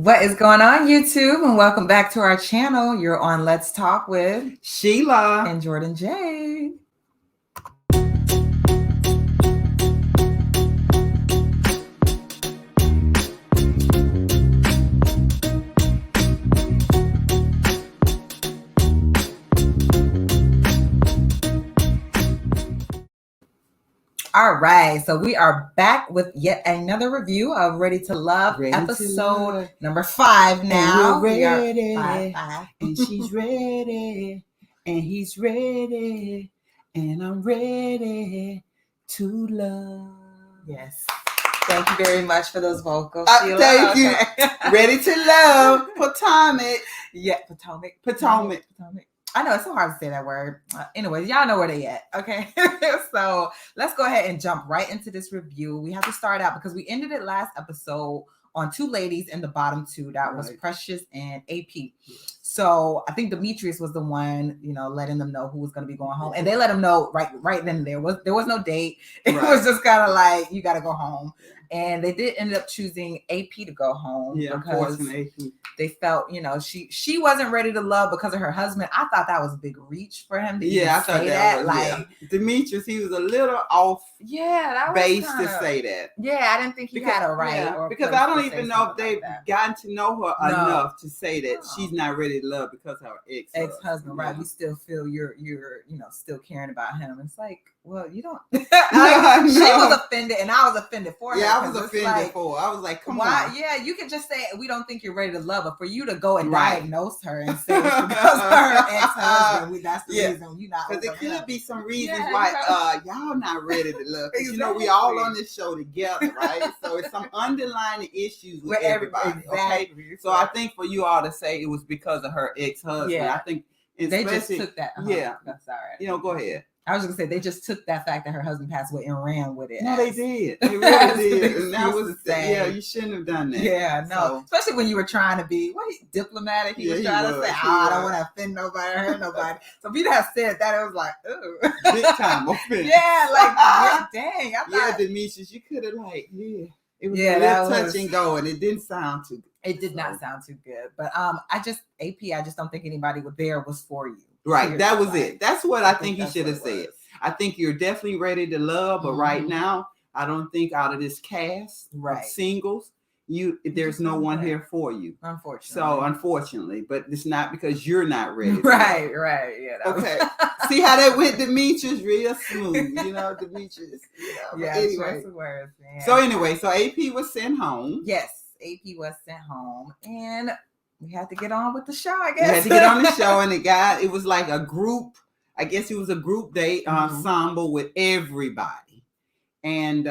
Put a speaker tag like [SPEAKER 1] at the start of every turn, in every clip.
[SPEAKER 1] What is going on, YouTube? And welcome back to our channel. You're on Let's Talk with
[SPEAKER 2] Sheila
[SPEAKER 1] and Jordan J. All right, so we are back with yet another review of Ready to Love, episode number 5 now.
[SPEAKER 2] And we're ready,
[SPEAKER 1] we are five.
[SPEAKER 2] and she's ready, and he's ready, and I'm ready to love.
[SPEAKER 1] Yes. Thank you very much for those vocals, Sheila.
[SPEAKER 2] Thank you. Ready to love, Potomac.
[SPEAKER 1] Yeah, Potomac. I know it's so hard to say that word. Anyways, y'all know where they at. Okay. So let's go ahead and jump right into this review. We have to start out because we ended it last episode on two ladies in the bottom two. That was Precious and AP. So I think Demetrius was the one, letting them know who was going to be going home. And they let them know right then and there was no date. It was just kind of like, you got to go home. And they did end up choosing AP to go home because they felt, she wasn't ready to love because of her husband. I thought that was a big reach for him to say that. Like
[SPEAKER 2] Demetrius, he was a little off base
[SPEAKER 1] kinda,
[SPEAKER 2] to say that.
[SPEAKER 1] Yeah, I didn't think he had a right. Or
[SPEAKER 2] because I don't even know if they've gotten to know her enough to say that she's not ready to love because of her ex-husband.
[SPEAKER 1] Right. We still feel you're still caring about him. It's like, well, you don't.
[SPEAKER 2] No.
[SPEAKER 1] She was offended, and I was offended for her.
[SPEAKER 2] Yeah, I was offended for her. I was like, come on.
[SPEAKER 1] Yeah, you can just say we don't think you're ready to love her. For you to go and diagnose her and say it's because of her ex-husband, that's the reason you're not.
[SPEAKER 2] Because it could be some reasons why y'all not ready to love. Exactly. We all on this show together, right? So it's some underlying issues with everybody. Exactly. Okay, so I think for you all to say it was because of her ex-husband, I think
[SPEAKER 1] they just took that.
[SPEAKER 2] That's all right. Go ahead.
[SPEAKER 1] I was just gonna say they just took that fact that her husband passed away and ran with it.
[SPEAKER 2] No, they did. They really did. And that was you shouldn't have done that.
[SPEAKER 1] Yeah, no. So, especially when you were trying to be diplomatic. He was trying to say, I don't want to offend nobody or hurt nobody. So if you'd have said that, it was like, ooh.
[SPEAKER 2] Big time offense.
[SPEAKER 1] Dang. I
[SPEAKER 2] thought, Demetrius, you could have it was a little touch and go, and it didn't sound too good.
[SPEAKER 1] It did not sound too good. But I just don't think anybody there was for you.
[SPEAKER 2] Right. That was it. That's what I think he should have said. I think you're definitely ready to love, but right now, I don't think out of this cast of singles, there's no one here for you. Unfortunately. But it's not because you're not ready.
[SPEAKER 1] Right. Yeah.
[SPEAKER 2] Okay. See how that went, Demetrius? Real smooth. Demetrius.
[SPEAKER 1] Yeah. Anyway. Words, man.
[SPEAKER 2] So anyway, AP was sent home.
[SPEAKER 1] Yes. AP was sent home. And we had to get on with the show, I guess.
[SPEAKER 2] We had to get on the show, and it was like a group. I guess it was a group date ensemble with everybody. And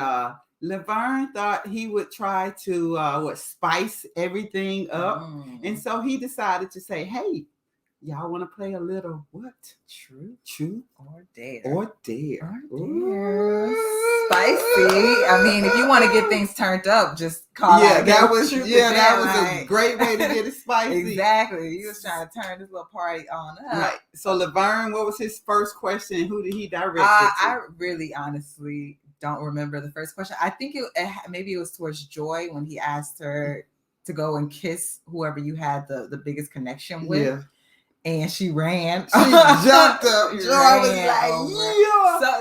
[SPEAKER 2] Laverne thought he would try to spice everything up. And so he decided to say, hey, y'all want to play a little what? Truth
[SPEAKER 1] or dare. Spicy. I mean, if you want to get things turned up, just call out.
[SPEAKER 2] That was a great way to get it spicy.
[SPEAKER 1] Exactly. He was trying to turn this little party on up.
[SPEAKER 2] Right. So Laverne, what was his first question? Who did he direct it to?
[SPEAKER 1] I really honestly don't remember the first question. I think maybe it was towards Joy when he asked her to go and kiss whoever you had the biggest connection with. Yeah. And she ran.
[SPEAKER 2] She jumped up. Joy was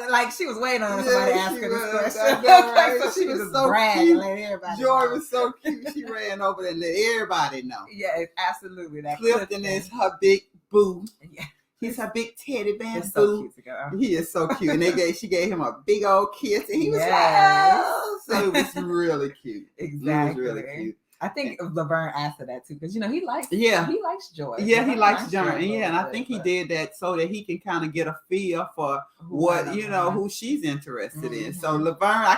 [SPEAKER 2] like,
[SPEAKER 1] So, she was waiting on somebody to ask her this question.
[SPEAKER 2] Right?
[SPEAKER 1] So she was so cute.
[SPEAKER 2] Joy was so cute. She ran over there and let everybody know.
[SPEAKER 1] Yeah, absolutely. That
[SPEAKER 2] Clifton is her big boo. Yeah. He's her big teddy bear boo. He is so cute. And she gave him a big old kiss. And he was like, oh. So it was really cute.
[SPEAKER 1] Exactly.
[SPEAKER 2] It was really cute.
[SPEAKER 1] I think Laverne asked her that too, because he likes Joy.
[SPEAKER 2] Yeah, he likes Joy. And I think he did that so that he can kind of get a feel for who she's interested in. So Laverne, I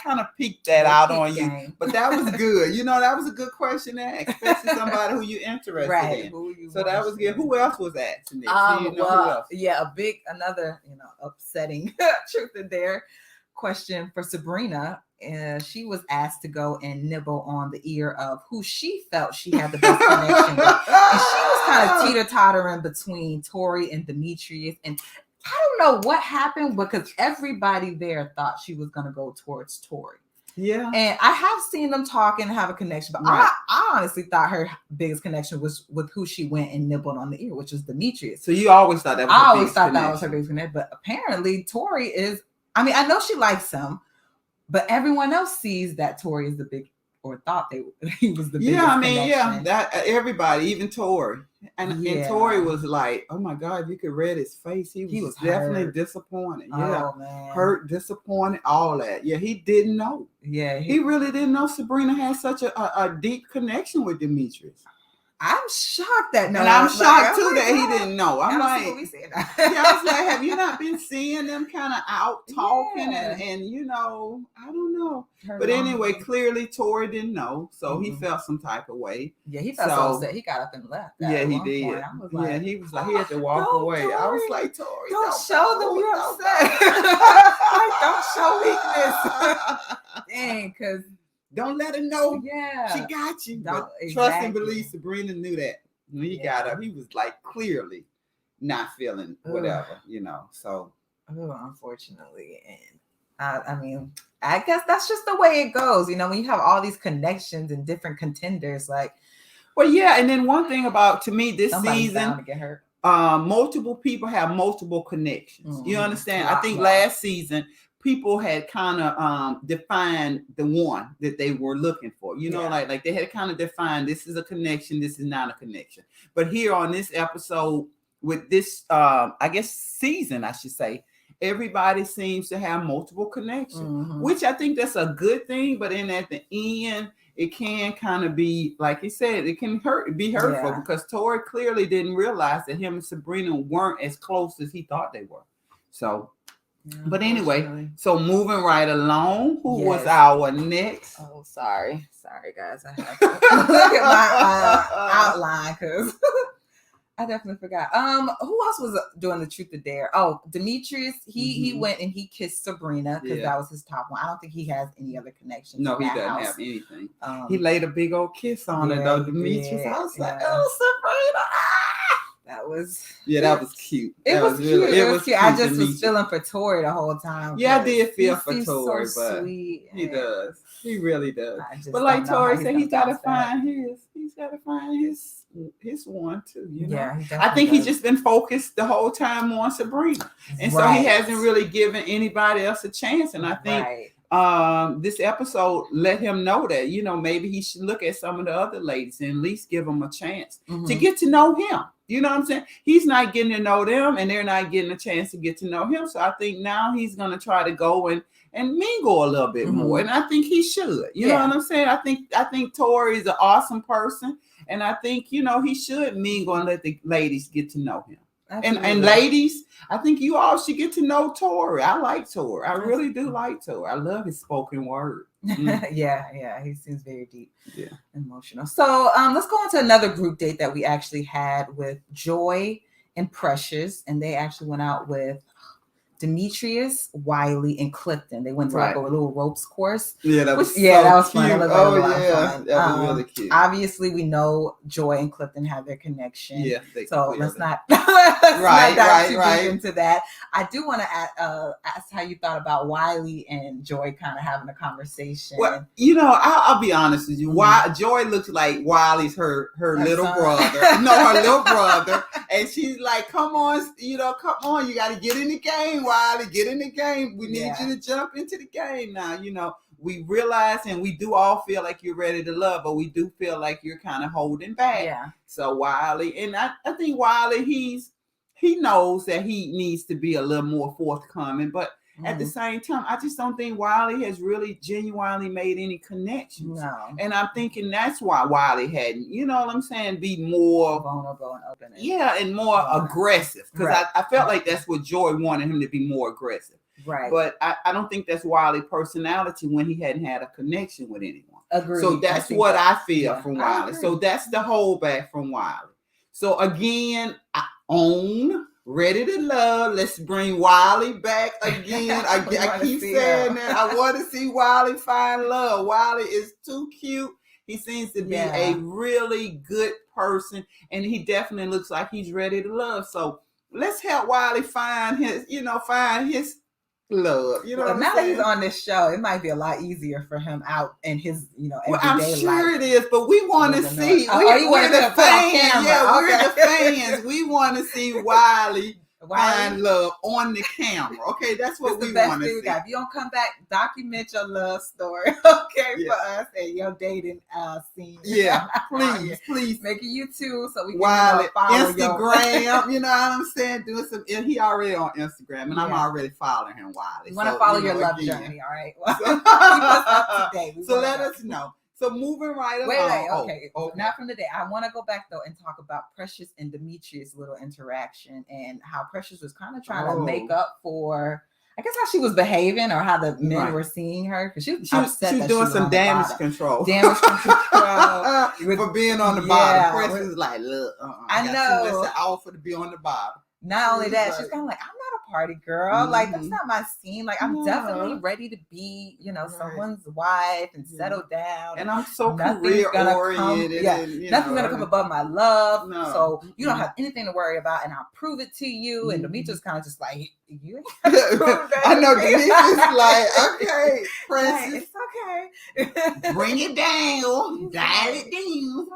[SPEAKER 2] kind of peeked that out on you, but that was good. That was a good question to ask, especially somebody who you're interested in. So that was good. Who else was asking this? Who else?
[SPEAKER 1] Yeah, another upsetting truth in there question for Sabrina. She was asked to go and nibble on the ear of who she felt she had the best connection with. And she was kind of teeter-tottering between Tori and Demetrius. And I don't know what happened because everybody there thought she was going to go towards Tori.
[SPEAKER 2] Yeah.
[SPEAKER 1] And I have seen them talk and have a connection, but
[SPEAKER 2] Right.
[SPEAKER 1] I honestly thought her biggest connection was with who she went and nibbled on the ear, which was Demetrius.
[SPEAKER 2] So you always thought that was
[SPEAKER 1] I
[SPEAKER 2] her
[SPEAKER 1] always
[SPEAKER 2] biggest
[SPEAKER 1] thought that was her
[SPEAKER 2] connection.
[SPEAKER 1] biggest connection, but apparently Tori is, I mean, I know she likes him, but everyone else sees that Tori is the big, or thought he was the biggest
[SPEAKER 2] Yeah, I mean,
[SPEAKER 1] connection.
[SPEAKER 2] that everybody, even Tori. And
[SPEAKER 1] Yeah.
[SPEAKER 2] Tori was like, oh my God, you could read his face. He was definitely
[SPEAKER 1] hurt.
[SPEAKER 2] disappointed.
[SPEAKER 1] Oh,
[SPEAKER 2] Yeah.
[SPEAKER 1] man.
[SPEAKER 2] Hurt, disappointed, all that. Yeah, he didn't know.
[SPEAKER 1] Yeah.
[SPEAKER 2] He really didn't know Sabrina had such a deep connection with Demetrius.
[SPEAKER 1] I'm shocked that no.
[SPEAKER 2] And I'm shocked too
[SPEAKER 1] oh
[SPEAKER 2] that
[SPEAKER 1] God.
[SPEAKER 2] he didn't know. I'm like, yeah, I was like, have you not been seeing them kind of out talking and you know, I don't know. But anyway, clearly Tori didn't know, so he felt some type of way.
[SPEAKER 1] Yeah, he felt so upset. He got up and left.
[SPEAKER 2] Yeah, he did.
[SPEAKER 1] Point. I was like,
[SPEAKER 2] he was like, he had to walk away.
[SPEAKER 1] Tori,
[SPEAKER 2] I was like, Tori,
[SPEAKER 1] don't show them you're upset. Don't show weakness. Dang, because
[SPEAKER 2] don't let her know.
[SPEAKER 1] Yeah,
[SPEAKER 2] she got you. But
[SPEAKER 1] exactly.
[SPEAKER 2] Trust and believe Sabrina knew that when he got up. He was like clearly not feeling whatever, you know. So,
[SPEAKER 1] unfortunately, and I mean, I guess that's just the way it goes. You know, when you have all these connections and different contenders, like.
[SPEAKER 2] Well, yeah, and then one thing about to me this season,
[SPEAKER 1] bound to get hurt.
[SPEAKER 2] Multiple people have multiple connections. You understand? I think last season people had kind of defined the one that they were looking for. You know, like they had kind of defined this is a connection, this is not a connection. But here on this episode with this, I guess season, I should say, everybody seems to have multiple connections, which I think that's a good thing. But then at the end, it can kind of be, like he said, it can be hurtful because Tori clearly didn't realize that him and Sabrina weren't as close as he thought they were. So, but anyway, so moving right along, who was our next?
[SPEAKER 1] Oh, sorry, guys. I have to look at my outline because I definitely forgot. Who else was doing the truth or dare? Oh, Demetrius. He went and he kissed Sabrina because that was his top one. I don't think he has any other connections.
[SPEAKER 2] No, he doesn't have anything. He laid a big old kiss on her though, Demetrius. I was like, oh, Sabrina.
[SPEAKER 1] That was
[SPEAKER 2] that was cute.
[SPEAKER 1] It was cute.
[SPEAKER 2] Really, it was cute.
[SPEAKER 1] I just was feeling for Tori the whole time.
[SPEAKER 2] Yeah, I did feel for Tori,
[SPEAKER 1] so
[SPEAKER 2] but
[SPEAKER 1] sweet.
[SPEAKER 2] He does. He really does. But like Tori said, he's got to find his. He's got to find his one too. You know? Yeah, I think he's just been focused the whole time on Sabrina, and so he hasn't really given anybody else a chance. And I think this episode let him know that, you know, maybe he should look at some of the other ladies and at least give them a chance to get to know him. You know what I'm saying? He's not getting to know them and they're not getting a chance to get to know him. So I think now he's going to try to go and mingle a little bit more. And I think he should. You know what I'm saying? I think Tori is an awesome person. And I think, you know, he should mingle and let the ladies get to know him. And ladies, I think you all should get to know Tori. I like Tori. I really do like Tori. I love his spoken word.
[SPEAKER 1] Yeah, he seems very deep, emotional. So let's go on to another group date that we actually had with Joy and Precious, and they actually went out with Demetrius, Wiley, and Clifton. They went to like a little ropes course.
[SPEAKER 2] Yeah, that was
[SPEAKER 1] that was fun.
[SPEAKER 2] That was really cute.
[SPEAKER 1] Obviously, we know Joy and Clifton have their connection.
[SPEAKER 2] Yeah,
[SPEAKER 1] so let's not dive too deep into that. I do want to ask how you thought about Wiley and Joy kind of having a conversation.
[SPEAKER 2] Well, you know, I'll be honest with you. Joy looks like Wiley's her little brother. No, her little brother, and she's like, "Come on, you got to get in the game, Wiley. Get in the game. We need you to jump into the game now. You know, we realize and we do all feel like you're ready to love, but we do feel like you're kind of holding back. Yeah. So Wiley, and I think Wiley, he knows that he needs to be a little more forthcoming, but at the same time, I just don't think Wiley has really genuinely made any connections. No. And I'm thinking that's why Wiley hadn't, you know what I'm saying, be more
[SPEAKER 1] vulnerable and open.
[SPEAKER 2] And more aggressive. Because I felt like that's what Joy wanted him to be, more aggressive.
[SPEAKER 1] Right.
[SPEAKER 2] But I don't think that's Wiley's personality when he hadn't had a connection with anyone.
[SPEAKER 1] Agreed.
[SPEAKER 2] So that's what I feel from Wiley. So that's the holdback from Wiley. So again, I own Ready to Love. Let's bring Wiley back again. I keep saying that. I want to see Wiley find love. Wiley is too cute. He seems to be a really good person, and he definitely looks like he's ready to love. So let's help Wiley find his love. You know what I'm
[SPEAKER 1] now
[SPEAKER 2] saying?
[SPEAKER 1] that he's on this show, it might be a lot easier for him out in his,
[SPEAKER 2] Well, I'm
[SPEAKER 1] everyday
[SPEAKER 2] sure
[SPEAKER 1] life.
[SPEAKER 2] it is, but we want to see.
[SPEAKER 1] You
[SPEAKER 2] We're
[SPEAKER 1] want
[SPEAKER 2] the
[SPEAKER 1] to put on
[SPEAKER 2] fans.
[SPEAKER 1] camera.
[SPEAKER 2] Yeah,
[SPEAKER 1] Okay.
[SPEAKER 2] we're the fans. We want to see Wiley find love on the camera. Okay, that's what we want to see.
[SPEAKER 1] If you don't come back, document your love story, okay, for us and your dating scene.
[SPEAKER 2] Yeah, please.
[SPEAKER 1] Make a YouTube so we can
[SPEAKER 2] Wiley,
[SPEAKER 1] follow
[SPEAKER 2] Instagram. You know what I'm saying? Doing some. He already on Instagram, and I'm already following him. Wiley,
[SPEAKER 1] you want to follow your love journey, all right? Well,
[SPEAKER 2] so,
[SPEAKER 1] keep us up to date.
[SPEAKER 2] So let us know. So moving right along.
[SPEAKER 1] Wait, okay. Not from the day. I want to go back though and talk about Precious and Demetrius' little interaction and how Precious was kind of trying to make up for, I guess, how she was behaving or how the men were seeing her, because she was upset. She was
[SPEAKER 2] doing some damage control. For being on the bottom. Precious is like, look,
[SPEAKER 1] I know.
[SPEAKER 2] Too much to offer to be on the bottom.
[SPEAKER 1] Not only that, she's kind of like, I'm not a party girl. Like, that's not my scene. Like, I'm definitely ready to be, someone's wife and settle down.
[SPEAKER 2] And I'm so career oriented.
[SPEAKER 1] Nothing's gonna come above my love. No. So you don't have anything to worry about, and I'll prove it to you. And Demetrius kind of just like, you ain't
[SPEAKER 2] I know Demetrius is like, okay, Precious,
[SPEAKER 1] it's okay.
[SPEAKER 2] Bring it down. Dial it down.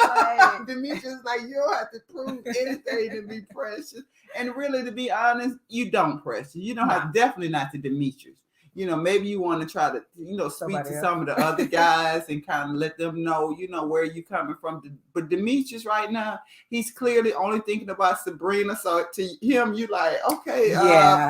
[SPEAKER 2] Okay, Demetrius is like, you don't have to prove anything to be Precious. And really, to be honest, you don't, Precious. You don't have, definitely not to Demetrius. Maybe you want to try to, speak to some of the other guys and kind of let them know, where you're coming from. But Demetrius right now, he's clearly only thinking about Sabrina. So to him, you like, okay,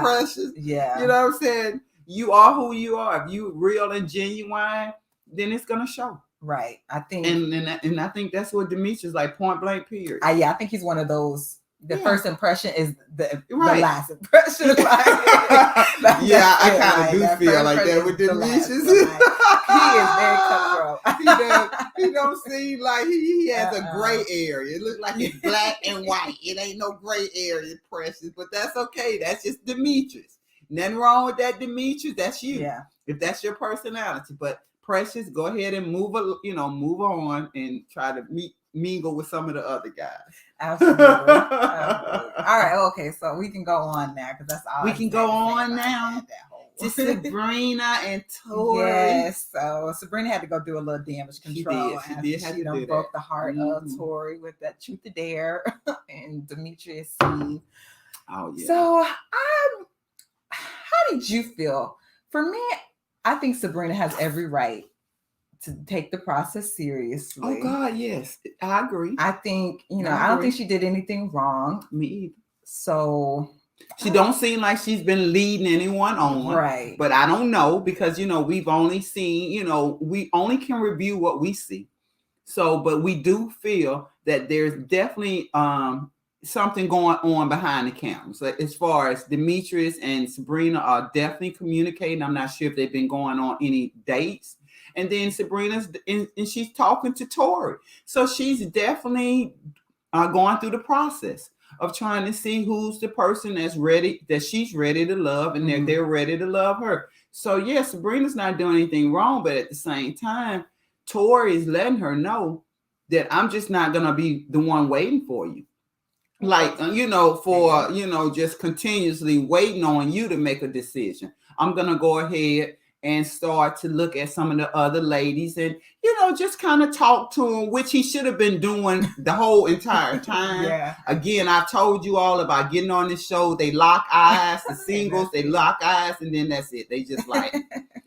[SPEAKER 2] Precious.
[SPEAKER 1] Yeah.
[SPEAKER 2] You know what I'm saying? You are who you are. If you real and genuine, then it's going to show.
[SPEAKER 1] Right. I think.
[SPEAKER 2] And I think that's what Demetrius like, point blank period.
[SPEAKER 1] I think he's one of those. The first impression is the last impression. I
[SPEAKER 2] kind of do feel like that with Demetrius.
[SPEAKER 1] He is very cutthroat.
[SPEAKER 2] He don't seem like he has a gray area. It looks like it's black and white. It ain't no gray area, Precious. But that's okay. That's just Demetrius. Nothing wrong with that, Demetrius. That's you. Yeah. If that's your personality. But Precious, go ahead and move on and try to mingle with some of the other guys.
[SPEAKER 1] Absolutely. All right. Okay. So we can go on now because that's all.
[SPEAKER 2] We can go on now. Just Sabrina and Tori.
[SPEAKER 1] Yes. So Sabrina had to go do a little damage control.
[SPEAKER 2] She did.
[SPEAKER 1] She broke the heart of Tori with that truth or dare and Demetrius scene.
[SPEAKER 2] Oh yeah.
[SPEAKER 1] So how did you feel? For me, I think Sabrina has every right to take the process seriously.
[SPEAKER 2] Oh God, yes, I agree.
[SPEAKER 1] I think, I don't think she did anything wrong.
[SPEAKER 2] Me either.
[SPEAKER 1] So
[SPEAKER 2] she don't seem like she's been leading anyone on.
[SPEAKER 1] Right.
[SPEAKER 2] But I don't know because, we've only seen, we only can review what we see. So, but we do feel that there's definitely something going on behind the cameras. So as far as Demetrius and Sabrina are definitely communicating. I'm not sure if they've been going on any dates. And then Sabrina's and she's talking to Tori. So she's definitely going through the process of trying to see who's the person that she's ready to love and they're ready to love her. So yeah, Sabrina's not doing anything wrong, but at the same time, Tori is letting her know that I'm just not going to be the one waiting for you. Like, just continuously waiting on you to make a decision. I'm going to go ahead and start to look at some of the other ladies and, just kind of talk to him, which he should have been doing the whole entire time.
[SPEAKER 1] Yeah.
[SPEAKER 2] Again, I've told you all about getting on this show. They lock eyes, the singles, they lock eyes, and then that's it. They just like,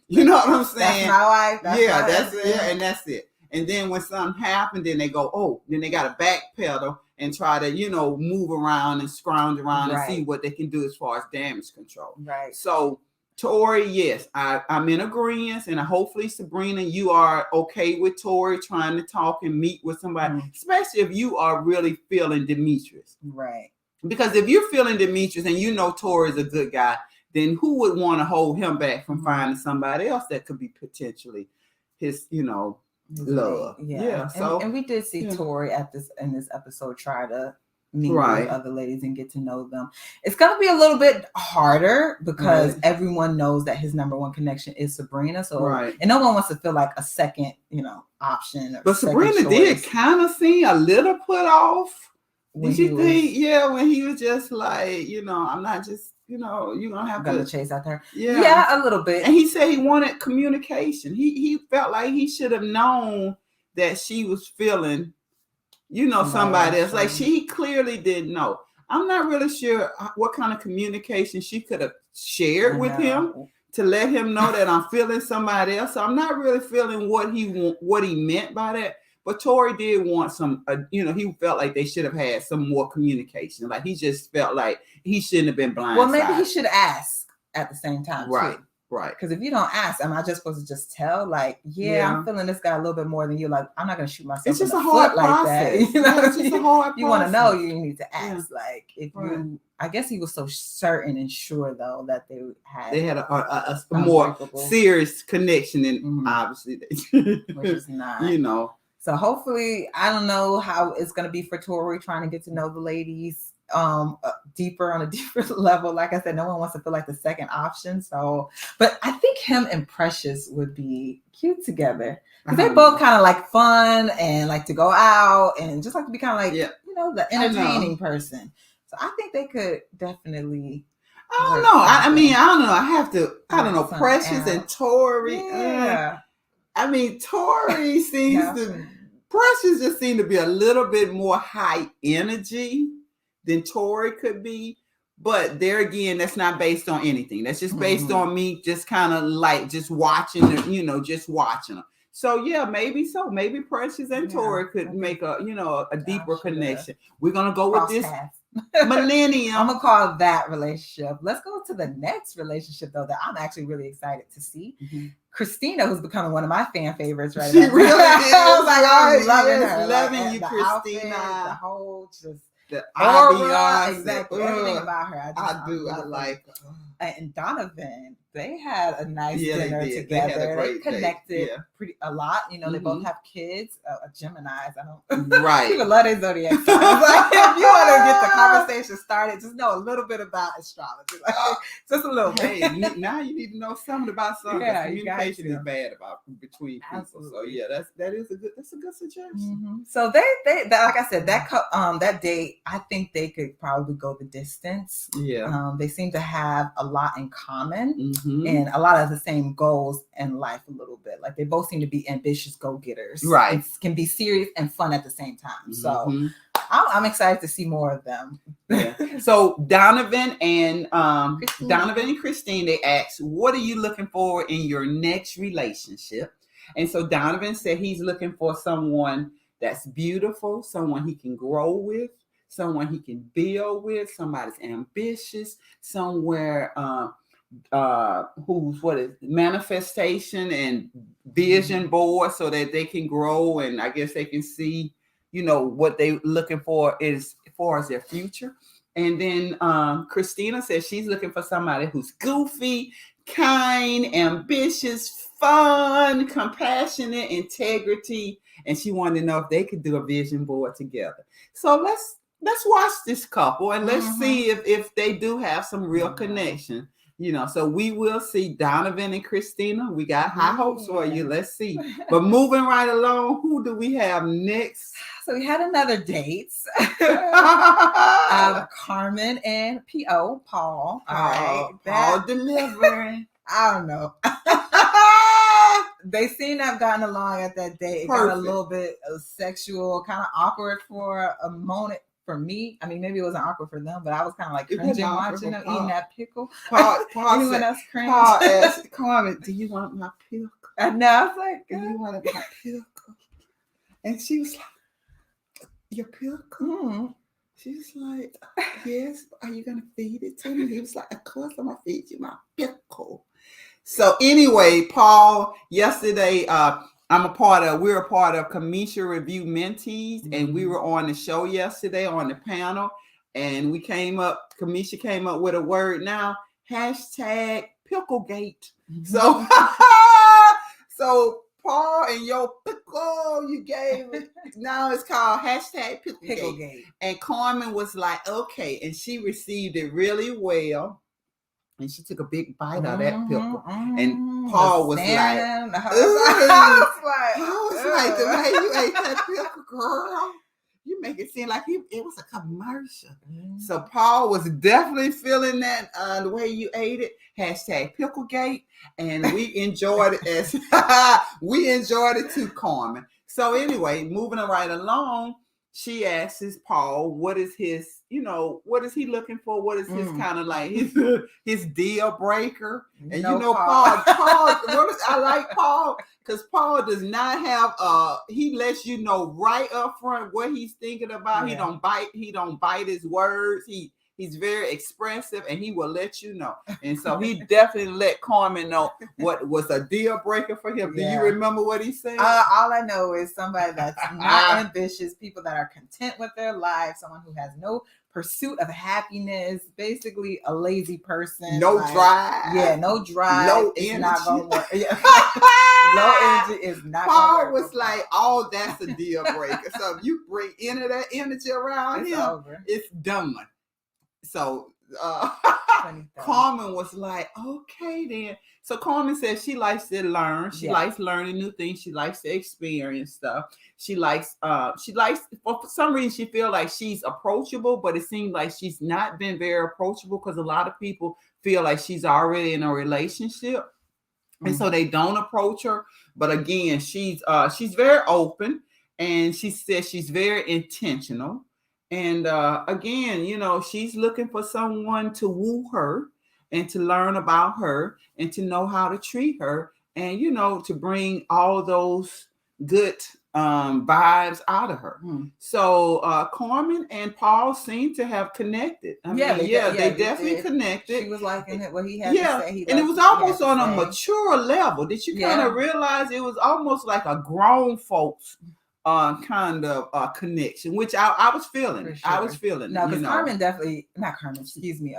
[SPEAKER 2] you know what I'm saying?
[SPEAKER 1] That's it.
[SPEAKER 2] And that's it. And then when something happened, then they go, then they got to backpedal and try to, move around and scrounge around and see what they can do as far as damage control.
[SPEAKER 1] Right.
[SPEAKER 2] So, Tori, yes, I'm in agreement, and hopefully, Sabrina, you are okay with Tori trying to talk and meet with somebody, especially if you are really feeling Demetrius.
[SPEAKER 1] Right.
[SPEAKER 2] Because if you're feeling Demetrius and Tori is a good guy, then who would want to hold him back from finding somebody else that could be potentially his, love?
[SPEAKER 1] Yeah. So and we did see Tori in this episode try to meet with other ladies and get to know them. It's going to be a little bit harder because everyone knows that his number one connection is Sabrina. So, and no one wants to feel like a second, option.
[SPEAKER 2] But Sabrina did kind of seem a little put off. Did you think? Yeah, when he was just like, I'm not just you're gonna have
[SPEAKER 1] gonna
[SPEAKER 2] to
[SPEAKER 1] chase after her.
[SPEAKER 2] Yeah.
[SPEAKER 1] Yeah, a little bit.
[SPEAKER 2] And he said he wanted communication. He felt like he should have known that she was feeling, somebody else. Like she clearly didn't know. I'm not really sure what kind of communication she could have shared with him to let him know that I'm feeling somebody else. So I'm not really feeling what he meant by that. But Tori did want some, he felt like they should have had some more communication. Like he just felt like he shouldn't have been blindsided.
[SPEAKER 1] Well, maybe he should ask at the same time,
[SPEAKER 2] right,
[SPEAKER 1] too.
[SPEAKER 2] Right.
[SPEAKER 1] Because if you don't ask, am I just supposed to just tell? Like, I'm feeling this guy a little bit more than you. Like, I'm not going to shoot myself.
[SPEAKER 2] It's just
[SPEAKER 1] in
[SPEAKER 2] a
[SPEAKER 1] the
[SPEAKER 2] hard
[SPEAKER 1] foot
[SPEAKER 2] process.
[SPEAKER 1] Like that.
[SPEAKER 2] It's just a hard process.
[SPEAKER 1] You want to know, you need to ask. Yeah. Like, if you, I guess he was so certain and sure, though, that they had
[SPEAKER 2] a more serious connection, and obviously,
[SPEAKER 1] which is not. So hopefully, I don't know how it's going to be for Tori trying to get to know the ladies deeper on a deeper level. Like I said, no one wants to feel like the second option. So, but I think him and Precious would be cute together because they both kind of like fun and like to go out and just like to be kind of like the entertaining person. So I think they could definitely.
[SPEAKER 2] I don't know. I mean, I don't know. I don't know. Precious and Tori.
[SPEAKER 1] Yeah.
[SPEAKER 2] I mean, Tori Precious just seemed to be a little bit more high energy than Tori could be. But there again, that's not based on anything. That's just based on me just kind of like just watching her, just watching her. So yeah, maybe so. Maybe Precious and Tori could make a deeper connection. We're gonna go with this millennium.
[SPEAKER 1] I'm gonna call that relationship. Let's go to the next relationship though that I'm actually really excited to see. Christina, who's becoming one of my fan favorites right now.
[SPEAKER 2] She really is.
[SPEAKER 1] I was like, I'm loving her.
[SPEAKER 2] Loving you, Christina.
[SPEAKER 1] Outfit, the whole the
[SPEAKER 2] aura,
[SPEAKER 1] exactly. Everything about her.
[SPEAKER 2] I like her.
[SPEAKER 1] And Donovan, they had a nice dinner together. They connected a lot. They both have kids. Geminis. I don't.
[SPEAKER 2] Right.
[SPEAKER 1] People love their zodiac signs. Like, if you want to get the conversation started, just know a little bit about astrology. Like, just a little bit.
[SPEAKER 2] Hey, now you need to know something about something.
[SPEAKER 1] Yeah,
[SPEAKER 2] communication is bad between people.
[SPEAKER 1] Absolutely.
[SPEAKER 2] So yeah, that's a good suggestion.
[SPEAKER 1] So they like I said, that date, I think they could probably go the distance.
[SPEAKER 2] Yeah.
[SPEAKER 1] They seem to have a lot in common and a lot of the same goals in life a little bit. Like they both seem to be ambitious go-getters.
[SPEAKER 2] Right.
[SPEAKER 1] And can be serious and fun at the same time. So I'm excited to see more of them.
[SPEAKER 2] Yeah. So Donovan and Christine, they asked, what are you looking for in your next relationship? And so Donovan said he's looking for someone that's beautiful, someone he can grow with, someone he can build with, somebody's ambitious, somewhere who's manifestation and vision board so that they can grow and I guess they can see, what they're looking for as far as their future. And then Christina says she's looking for somebody who's goofy, kind, ambitious, fun, compassionate, integrity, and she wanted to know if they could do a vision board together. So let's watch this couple and let's see if they do have some real connection. So we will see Donovan and Christina. We got high hopes for you. Let's see. But moving right along, who do we have next?
[SPEAKER 1] So we had another date. Carmen and Paul. All right.
[SPEAKER 2] Paul delivering.
[SPEAKER 1] I don't know. They seem to have gotten along at that date. It got a little bit sexual, kind of awkward for a moment. For me, I mean, maybe it wasn't awkward for them, but I was kind of like cringing watching them eating that pickle.
[SPEAKER 2] Paul
[SPEAKER 1] asked
[SPEAKER 2] Carmen, do you want my pickle?
[SPEAKER 1] And I was like,
[SPEAKER 2] do you want my pickle? And she was like, your pickle? She was like, yes, are you going to feed it to me? He was like, of course I'm going to feed you my pickle. So anyway, Paul, yesterday, we're a part of Kamisha Review Mentees, and we were on the show yesterday on the panel, and Kamisha came up with a word now, #Picklegate. So Paul and your pickle you gave it, now it's called #Picklegate. And Carmen was like, okay, and she received it really well. And she took a big bite out of that pickle. And Paul was like, the way you ate that pickle, girl. You make it seem like it was a commercial.
[SPEAKER 1] Mm.
[SPEAKER 2] So Paul was definitely feeling that the way you ate it. Hashtag Picklegate. And we enjoyed it as we enjoyed it too, Carmen. So anyway, moving right along, she asks Paul, what is his, what is he looking for? What is his kind of like his deal breaker? And Paul, I like Paul because Paul does not have he lets you know right up front what he's thinking about. Yeah. He don't bite his words. He's very expressive and he will let you know. And so he definitely let Carmen know what was a deal breaker for him. Yeah. Do you remember what he said?
[SPEAKER 1] All I know is somebody that's not ambitious, people that are content with their lives, someone who has no pursuit of happiness, basically a lazy person.
[SPEAKER 2] No drive.
[SPEAKER 1] Yeah, no drive.
[SPEAKER 2] Low
[SPEAKER 1] it's
[SPEAKER 2] energy.
[SPEAKER 1] Not gonna work. Yeah. Low energy is not
[SPEAKER 2] Paul
[SPEAKER 1] gonna work.
[SPEAKER 2] Was like, oh, that's a deal breaker. So if you bring any of that energy around him, over. It's done. So Carmen was like, okay then. So Carmen says she likes to learn. She likes learning new things. She likes to experience stuff. She likes for some reason she feels like she's approachable, but it seems like she's not been very approachable because a lot of people feel like she's already in a relationship. And so they don't approach her. But again, she's very open and she says she's very intentional. And again, she's looking for someone to woo her and to learn about her and to know how to treat her and, to bring all those good vibes out of her. So Carmen and Paul seem to have connected. They definitely connected.
[SPEAKER 1] She was liking what he had to say.
[SPEAKER 2] And it was almost on a mature level. Did you kind of realize it was almost like a grown folks kind of connection, which I was feeling. Sure. I was feeling.
[SPEAKER 1] No, because Carmen definitely, not Carmen, excuse me.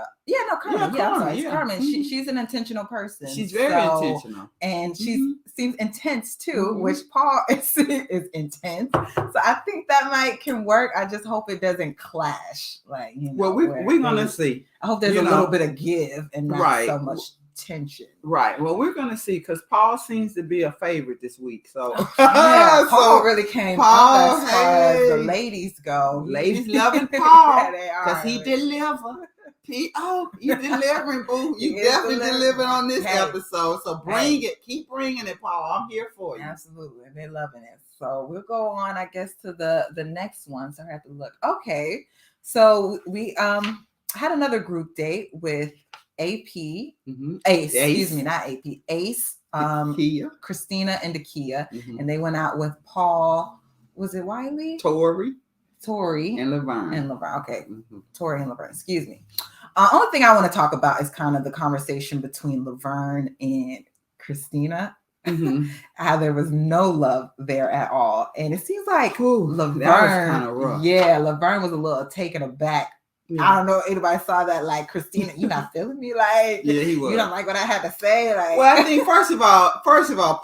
[SPEAKER 1] Carmen. Carmen. She's an intentional person.
[SPEAKER 2] She's very intentional.
[SPEAKER 1] And she seems intense too, which Paul is intense. So I think that can work. I just hope it doesn't clash.
[SPEAKER 2] Well, we're going to see.
[SPEAKER 1] I hope there's a little bit of give and not so much tension.
[SPEAKER 2] Right. Well, we're going to see because Paul seems to be a favorite this week. So
[SPEAKER 1] Paul really came up as far as the ladies go.
[SPEAKER 2] Ladies loving Paul because he delivered. You delivering, boo. You definitely delivered on this episode. So bring it. Keep bringing it, Paul. I'm here for you.
[SPEAKER 1] Absolutely. They're loving it. So we'll go on, I guess, to the next one. So I have to look. Okay. So we had another group date with Ace, excuse me, not AP, Ace, Christina and Dakia, and they went out with Paul. Was it Wiley?
[SPEAKER 2] Tori,
[SPEAKER 1] and
[SPEAKER 2] Laverne.
[SPEAKER 1] Okay, Tori and Laverne. Excuse me. Only thing I want to talk about is kind of the conversation between Laverne and Christina. How there was no love there at all, and it seems like Laverne, that was kind of rough. Yeah, Laverne was a little taken aback. Yeah. I don't know if anybody saw that. Like, Christina, you not feeling me? Like,
[SPEAKER 2] he was.
[SPEAKER 1] You don't like what I had to say? Like,
[SPEAKER 2] well, I think first of all, Laverne.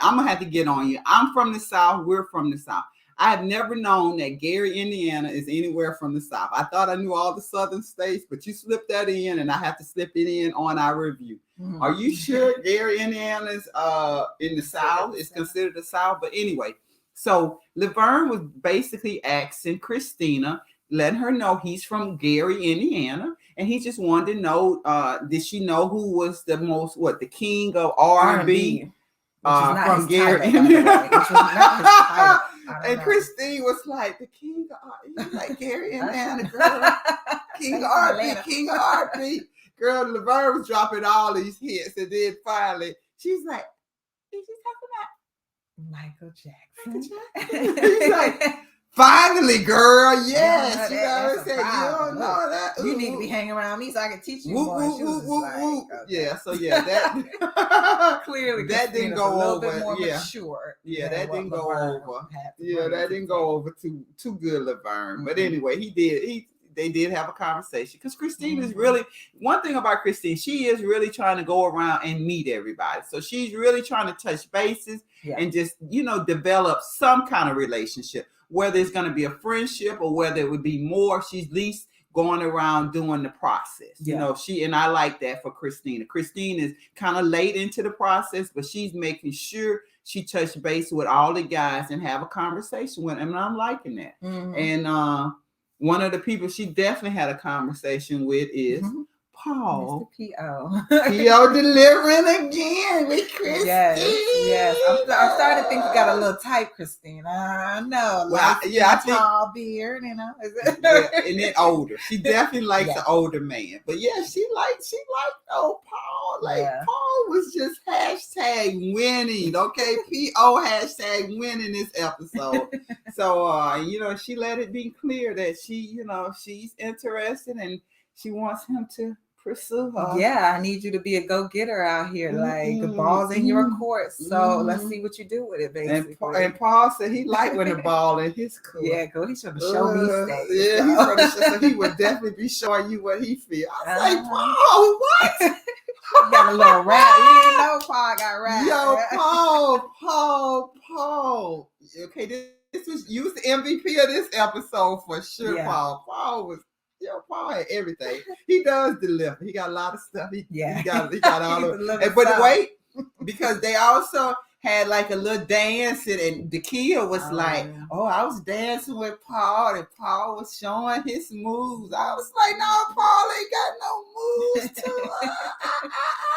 [SPEAKER 2] I'm gonna have to get on you. I'm from the South. We're from the South. I have never known that Gary, Indiana, is anywhere from the South. I thought I knew all the Southern states, but you slipped that in, and I have to slip it in on our review. Are you sure Gary, Indiana is in the South? It's considered the South, but anyway. So Laverne was basically asking Christina, letting her know he's from Gary, Indiana, and he just wanted to know, did she know who was the king of R&B from Gary, Indiana? And Christine was like, the king of like Gary, Indiana, girl. King of R&B. Girl, Laverne was dropping all these hits, and then finally, she's like, is she talking about
[SPEAKER 1] Michael Jackson?
[SPEAKER 2] He's like, finally, girl, yes. You know what I'm saying? You don't know that.
[SPEAKER 1] You need to be hanging around me so I can teach you more.
[SPEAKER 2] Yeah, so that
[SPEAKER 1] clearly
[SPEAKER 2] that didn't go over.
[SPEAKER 1] Mature.
[SPEAKER 2] Yeah, that didn't go over. Yeah, that didn't go over too good, Laverne. But anyway, they did have a conversation because Christine is really, one thing about Christine, she is really trying to go around and meet everybody. So she's really trying to touch bases and just, develop some kind of relationship, whether it's going to be a friendship or whether it would be more. She's at least going around doing the process. And I like that for Christina. Christine is kind of late into the process, but she's making sure she touched base with all the guys and have a conversation with them. And I'm liking that.
[SPEAKER 1] Mhm.
[SPEAKER 2] And one of the people she definitely had a conversation with is Paul.
[SPEAKER 1] Mr. P.O.
[SPEAKER 2] P.O. delivering again with Christine.
[SPEAKER 1] Yes. I'm starting to think you got a little type, Christine. I know.
[SPEAKER 2] Well, I think
[SPEAKER 1] tall beard, you know.
[SPEAKER 2] Yeah, and then older. She definitely likes the older man. But yeah, she liked old Paul. Like Paul was just hashtag winning. Okay. P.O. hashtag winning this episode. So she let it be clear that she, she's interested and she wants him to pursue her.
[SPEAKER 1] Yeah, I need you to be a go-getter out here. Like the ball's in your court. So let's see what you do with it, basically.
[SPEAKER 2] And Paul said he liked when the ball in his court.
[SPEAKER 1] Yeah, go. He's trying to show me stage.
[SPEAKER 2] Yeah, he's trying to show. So he would definitely be showing you what he feels. I was like, Paul, what?
[SPEAKER 1] He got a little rap. You didn't know Paul got rap.
[SPEAKER 2] Yo, Paul. Okay, you was the MVP of this episode for sure. Yeah. Paul had everything. He does deliver. He got a lot of stuff. He got all of it. But wait, because they also had like a little dance, and Dakia was I was dancing with Paul, and Paul was showing his moves. I was like, no, Paul ain't got no moves.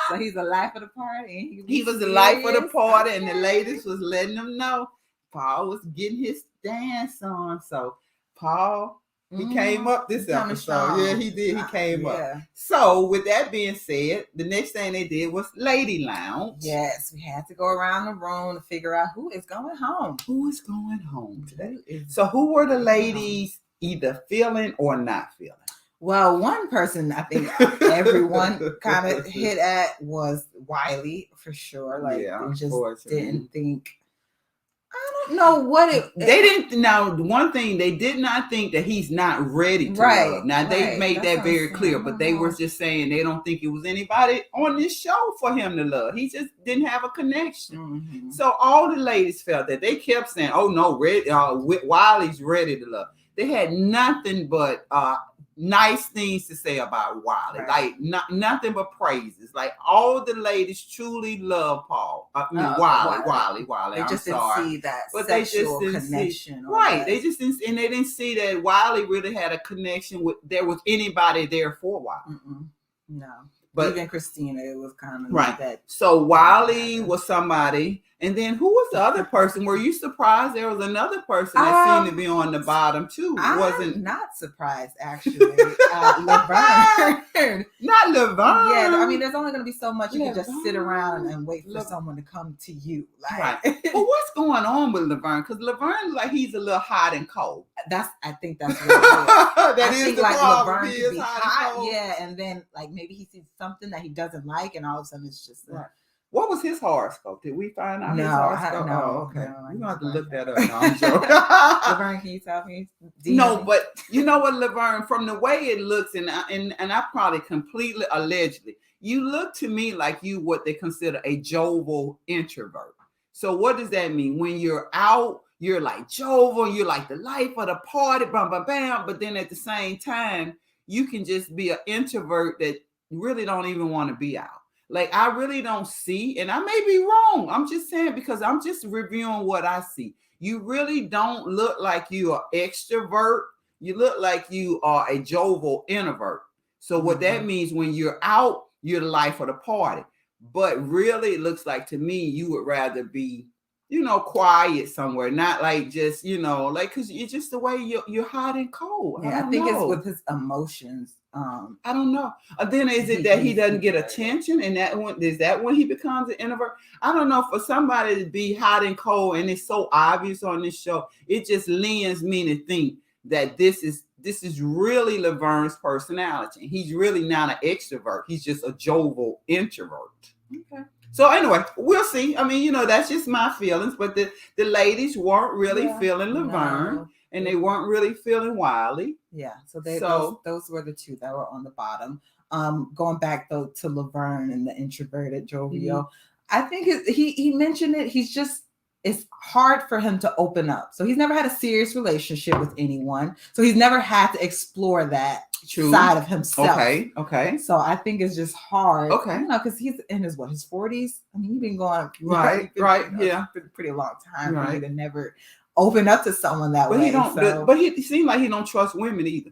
[SPEAKER 1] So he's the life of the party.
[SPEAKER 2] He was the life of the party, and the ladies was letting him know Paul was getting his dance on. So Paul, he came up this episode. Yeah, he did. He came up. So with that being said, the next thing they did was Lady Lounge.
[SPEAKER 1] Yes, we had to go around the room to figure out who is going home.
[SPEAKER 2] Who is going home today? So who were the ladies either feeling or not feeling?
[SPEAKER 1] Well, one person I think everyone kind of hit at was Wiley for sure. Like they just didn't think. I don't know what
[SPEAKER 2] they didn't. Now, one thing they did not think that he's not ready to love. Now they made that very clear, but they were just saying they don't think it was anybody on this show for him to love. He just didn't have a connection. Mm-hmm. So all the ladies felt that. They kept saying, "Oh no, Wiley's ready to love." They had nothing but nice things to say about Wiley, like nothing but praises. Like all the ladies truly love Paul. Wiley.
[SPEAKER 1] They just didn't see that, but they just didn't connection.
[SPEAKER 2] They just didn't, and they didn't see that Wiley really had a connection with. There was anybody there for Wiley.
[SPEAKER 1] No, but even Christina, it was kind of
[SPEAKER 2] like
[SPEAKER 1] that.
[SPEAKER 2] So Wiley was somebody. And then who was the other person? Were you surprised there was another person that seemed to be on the bottom too?
[SPEAKER 1] I'm not surprised actually. Laverne.
[SPEAKER 2] Not Laverne.
[SPEAKER 1] Yeah, I mean, there's only going to be so much you can just sit around and wait for someone to come to you.
[SPEAKER 2] Like, but what's going on with Laverne? Because Laverne, like, he's a little hot and cold.
[SPEAKER 1] I think that's what it is.
[SPEAKER 2] I think like
[SPEAKER 1] Laverne could be hot, and then like maybe he sees something that he doesn't like, and all of a sudden it's just.
[SPEAKER 2] What was his horoscope? Did we find out his horoscope?
[SPEAKER 1] No,
[SPEAKER 2] okay.
[SPEAKER 1] No,
[SPEAKER 2] we're going to have to look that up. No, I'm joking.
[SPEAKER 1] Laverne, can you tell me?
[SPEAKER 2] No, but you know what, Laverne, from the way it looks, and I probably completely allegedly, you look to me like you what they consider a jovial introvert. So what does that mean? When you're out, you're like jovial, you're like the life of the party, bam, bam, bam. But then at the same time, you can just be an introvert that really don't even want to be out. Like, I really don't see, and I may be wrong. I'm just saying, because I'm just reviewing what I see. You really don't look like you are extrovert. You look like you are a jovial introvert. So what that means, when you're out, you're the life of the party. But really, it looks like to me, you would rather be, quiet somewhere, not like just, like, because it's just the way you're hot and cold.
[SPEAKER 1] Yeah, I think it's with his emotions.
[SPEAKER 2] I don't know. Then is it that he doesn't get attention, and is that when he becomes an introvert? I don't know. For somebody to be hot and cold, and it's so obvious on this show, it just lends me to think that this is really Laverne's personality. He's really not an extrovert. He's just a jovial introvert. Okay. So anyway, we'll see. I mean, that's just my feelings. But the ladies weren't really feeling Laverne. No. And they weren't really feeling Wiley.
[SPEAKER 1] Yeah. So those were the two that were on the bottom. Going back though to Laverne and the introverted jovial, I think he mentioned it. It's hard for him to open up. So he's never had a serious relationship with anyone. So he's never had to explore that side of himself.
[SPEAKER 2] Okay.
[SPEAKER 1] So I think it's just hard.
[SPEAKER 2] Okay.
[SPEAKER 1] Because he's in his 40s. I mean, he's been going
[SPEAKER 2] right.
[SPEAKER 1] pretty long time
[SPEAKER 2] right.
[SPEAKER 1] for you to never open up to someone that way.
[SPEAKER 2] He don't. But he seems like he don't trust women either.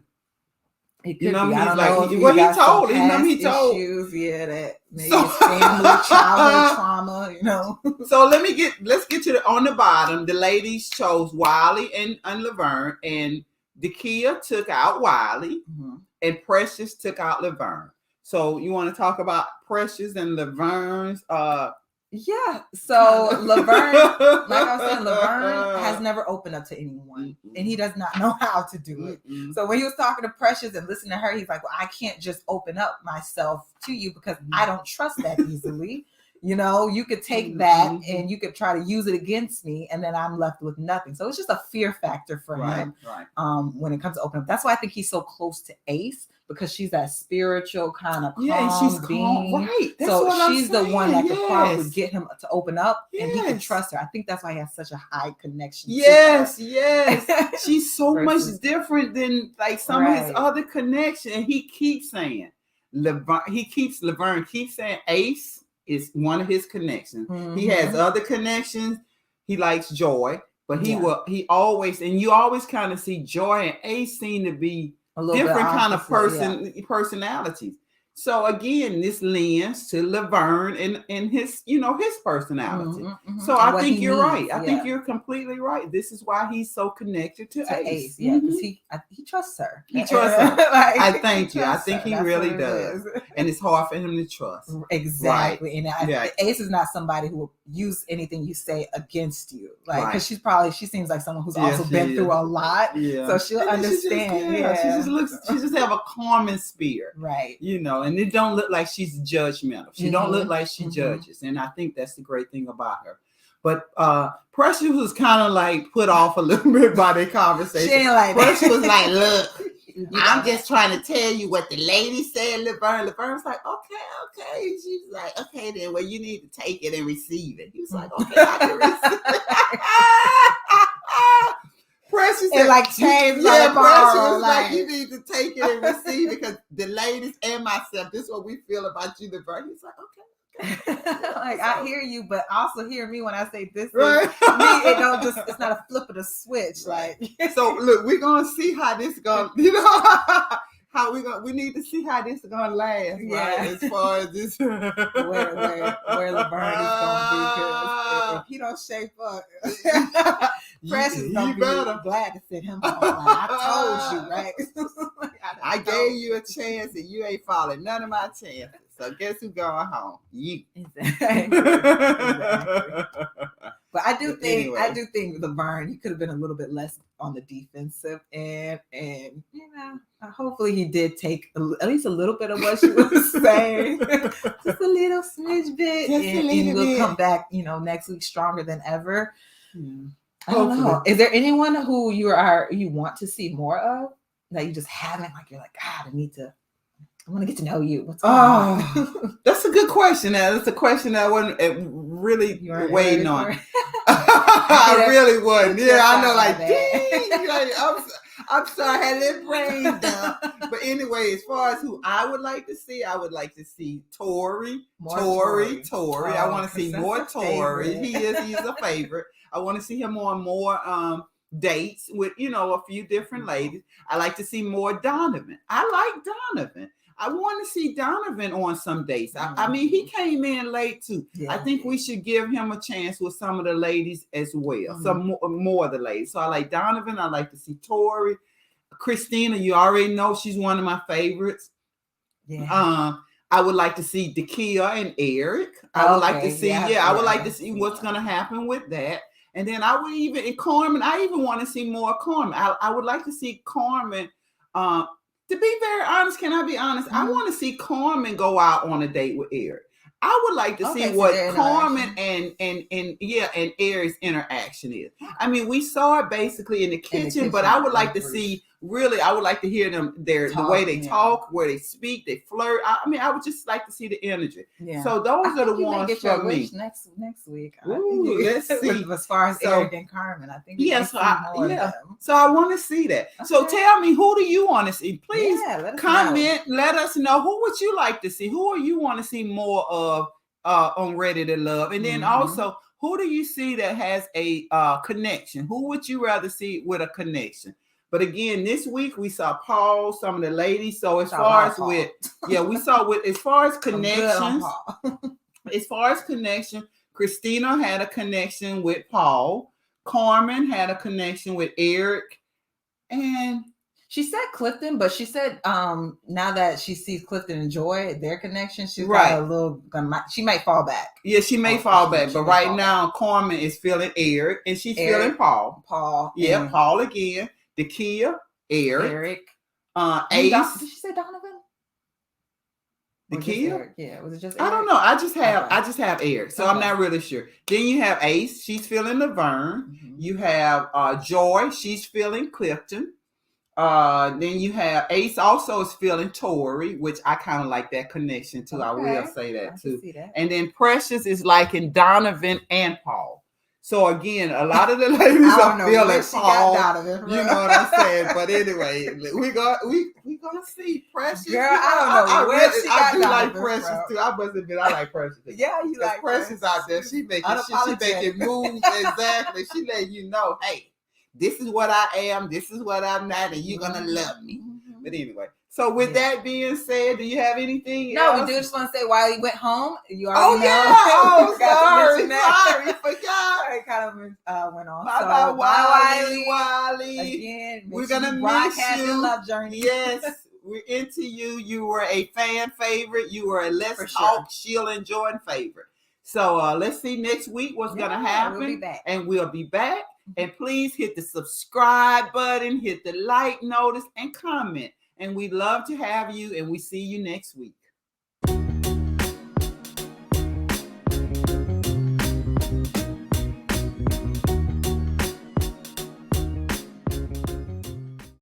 [SPEAKER 1] It could be. I don't
[SPEAKER 2] like,
[SPEAKER 1] know if
[SPEAKER 2] he told.
[SPEAKER 1] He told. Issues, that maybe his family, childhood trauma.
[SPEAKER 2] So let's get to on the bottom. The ladies chose Wiley and Laverne, and Dakia took out Wiley, and Precious took out Laverne. So you want to talk about Precious and Laverne's?
[SPEAKER 1] Yeah. So Laverne, like I was saying, Laverne has never opened up to anyone, and he does not know how to do it. So when he was talking to Precious and listening to her, he's like, well, I can't just open up myself to you because I don't trust that easily. You could take that and you could try to use it against me, and then I'm left with nothing. So it's just a fear factor for him when it comes to opening up. That's why I think he's so close to Ace, because she's that spiritual kind of calm
[SPEAKER 2] she's
[SPEAKER 1] being.
[SPEAKER 2] Calm. Right. That's
[SPEAKER 1] so
[SPEAKER 2] what
[SPEAKER 1] she's the one that could probably get him to open up, and he can
[SPEAKER 2] Yes.
[SPEAKER 1] trust her. I think that's why he has such a high connection.
[SPEAKER 2] Yes. She's so much different than like some of his
[SPEAKER 1] Right.
[SPEAKER 2] other connections. And he keeps saying, Laverne keeps saying Ace is one of his connections. He has other connections. He likes Joy, but he always, and you always kind of see Joy and Ace seem to be different kind of personalities. So again, this lends to Laverne and his, his personality. So I think you're right. I think you're completely right. This is why he's so connected to Ace.
[SPEAKER 1] Yeah, because he trusts her.
[SPEAKER 2] He trusts her. I think he
[SPEAKER 1] That's
[SPEAKER 2] really does. And it's hard for him to trust.
[SPEAKER 1] Exactly. Right. And Ace is not somebody who will use anything you say against you. Like, because she seems like someone who's also been through a lot. Yeah. So she'll understand.
[SPEAKER 2] She just have a calming spirit.
[SPEAKER 1] Right.
[SPEAKER 2] And it don't look like she's judgmental. She don't look like she judges. And I think that's the great thing about her. But Precious was kind of like put off a little bit by their conversation.
[SPEAKER 1] She ain't like
[SPEAKER 2] Precious was like, look, I'm just trying to tell you what the lady said, Laverne. Laverne was like, okay. She was like, okay, then, well, you need to take it and receive it. He was like, okay, I can receive it. Precious
[SPEAKER 1] and like changed.
[SPEAKER 2] Precious was like, you need to take it and receive it, because the ladies and myself, this is what we feel about you, Laverne. He's like, okay.
[SPEAKER 1] Like, I hear you, but also hear me when I say this. Right. Me, it's not a flip of the switch. Like,
[SPEAKER 2] so look, we're gonna see how this goes. We need to see how this is gonna last, right? As far as this where
[SPEAKER 1] Laverne is gonna be, because if he don't shape up, Precious is gonna be glad to sit him home. Like, I told you, right?
[SPEAKER 2] I gave you a chance and you ain't following none of my chances. So guess who's going home? You.
[SPEAKER 1] Exactly. But I do think Laverne, he could have been a little bit less on the defensive, and hopefully he did take at least a little bit of what she was saying, just a little smidge bit, and we'll come back, next week stronger than ever. I don't know. Is there anyone who you want to see more of that you just haven't? Like, you're like, God, I want to get to know you. What's going on?
[SPEAKER 2] That's a good question. That's a question that I wasn't really waiting on. I really wasn't. Yeah, I know. Like, dang, I'm sorry, I had that brain down. But anyway, as far as who I would like to see Tori. Tori. I want to see more Tori. He's a favorite. I want to see him on more dates with, a few different ladies. I like to see more Donovan. I like Donovan. I want to see Donovan on some dates. I mean, he came in late too. Yeah. I think we should give him a chance with some of the ladies as well. Some more of the ladies. So I like Donovan. I like to see Tori. Christina, you already know she's one of my favorites. Yeah. I would like to see Dakia and Eric. I would like to see, I would like to see what's going to happen with that. And then I would even, in Carmen, I even want to see more Carmen. I would like to see Carmen, to be very honest, can I be honest? I want to see Carmen go out on a date with Eric. I would like to see what Carmen and Eric's interaction is. I mean, we saw it basically in the kitchen, but I would like to see really, I would like to hear them the way they talk, where they speak, they flirt. I mean, I would just like to see the energy.
[SPEAKER 1] Yeah.
[SPEAKER 2] So those are the ones for me.
[SPEAKER 1] Next week.
[SPEAKER 2] Ooh, let's see.
[SPEAKER 1] As far as Eric and Carmen, I think.
[SPEAKER 2] So I want to see that. Okay. So tell me, who do you want to see? Please comment. Let us know, who would you like to see? Who you want to see more of on Ready to Love? And then also, who do you see that has a connection? Who would you rather see with a connection? But again, this week we saw Paul, some of the ladies. So as far as with, we saw with as far as connections, Christina had a connection with Paul. Carmen had a connection with Eric, and
[SPEAKER 1] she said Clifton, but she said now that she sees Clifton and Joy, their connection, she's got a little. She might fall back.
[SPEAKER 2] Yeah, she may fall back, but right now Carmen is feeling Eric, and she's feeling Paul. Yeah, Paul again. Dakia, Eric, Ace.
[SPEAKER 1] Did she say Donovan?
[SPEAKER 2] Dakia?
[SPEAKER 1] Yeah, was it just Eric?
[SPEAKER 2] I don't know. I just have Eric, so I'm not really sure. Then you have Ace, she's feeling Laverne. You have Joy, she's feeling Clifton. Then you have Ace also is feeling Tori, which I kind of like that connection too. I will say that too. And then Precious is liking Donovan and Paul. So again, a lot of the ladies are feeling Paul. You know what I'm saying? But anyway, we gonna see Precious.
[SPEAKER 1] Girl, I don't know.
[SPEAKER 2] I do like Precious too. I must admit, I like Precious.
[SPEAKER 1] Yeah, you like
[SPEAKER 2] Precious out there. She making moves. Exactly. She letting you know, hey, this is what I am. This is what I'm not, and you're gonna love me. But anyway. So with that being said, do you have anything else?
[SPEAKER 1] No, we do just want to say while he went home, you already know.
[SPEAKER 2] Sorry, forgot.
[SPEAKER 1] It kind of went on.
[SPEAKER 2] Bye, Wiley.
[SPEAKER 1] Again,
[SPEAKER 2] we're gonna miss you.
[SPEAKER 1] Love journey.
[SPEAKER 2] Yes, we're into you. You were a fan favorite. You were a Let's Talk Sheila and Jordan favorite. So let's see next week what's gonna happen.
[SPEAKER 1] We'll be back.
[SPEAKER 2] And we'll be back. And please hit the subscribe button, hit the like notice, and comment. And we'd love to have you, and we see you next week.